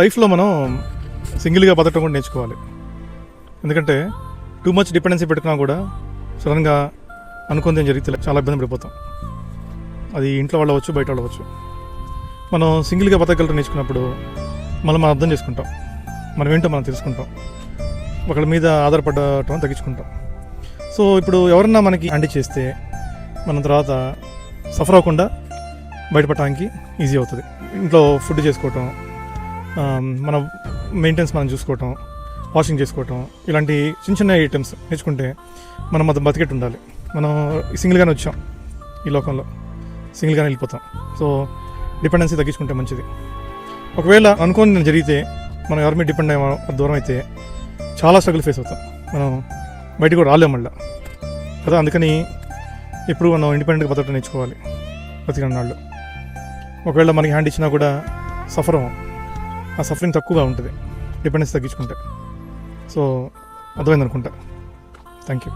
లైఫ్లో మనం సింగిల్గా బతకడం కూడా నేర్చుకోవాలి. ఎందుకంటే టూ మచ్ డిపెండెన్సీ పెట్టుకున్నా కూడా సడన్గా అనుకుంది జరిగితే చాలా ఇబ్బంది పడిపోతాం. అది ఇంట్లో వాళ్ళు అవ్వచ్చు, బయట వాళ్ళు అవ్వచ్చు. మనం సింగిల్గా బతకగలటం నేర్చుకున్నప్పుడు మనం అర్థం చేసుకుంటాం, మనం ఏంటో మనం తెలుసుకుంటాం, ఒకళ్ళ మీద ఆధారపడటం తగ్గించుకుంటాం. సో ఇప్పుడు ఎవరన్నా మనకి అండి చేస్తే మనం తర్వాత సఫర్ అవ్వకుండా బయటపడటానికి ఈజీ అవుతుంది. ఇంట్లో ఫుడ్ చేసుకోవటం, మన మెయింటెనెన్స్ మనం చూసుకోవటం, వాషింగ్ చేసుకోవటం, ఇలాంటి చిన్న చిన్న ఐటమ్స్ నేర్చుకుంటే మనం అది బతికెట్టు ఉండాలి. మనం సింగిల్గానే వచ్చాం, ఈ లోకంలో సింగిల్గానే వెళ్ళిపోతాం. సో డిపెండెన్సీ తగ్గించుకుంటే మంచిది. ఒకవేళ అనుకోని జరిగితే మనం ఎవరి మీద డిపెండ్ అయ్యే దూరం అయితే చాలా స్ట్రగుల్ ఫేస్ అవుతాం, మనం బయటకు కూడా రాలేం మళ్ళీ కదా. అందుకని ఎప్పుడు మనం ఇండిపెండెంట్గా బతకడం నేర్చుకోవాలి బతికిన వాళ్ళు. ఒకవేళ మనకి హ్యాండ్ ఇచ్చినా కూడా సఫర్ అవ్వం, ఆ సఫరింగ్ తక్కువగా ఉంటుంది డిపెండెన్స్ తగ్గించుకుంటే. సో అర్థమైంది అనుకుంటా. Thank you.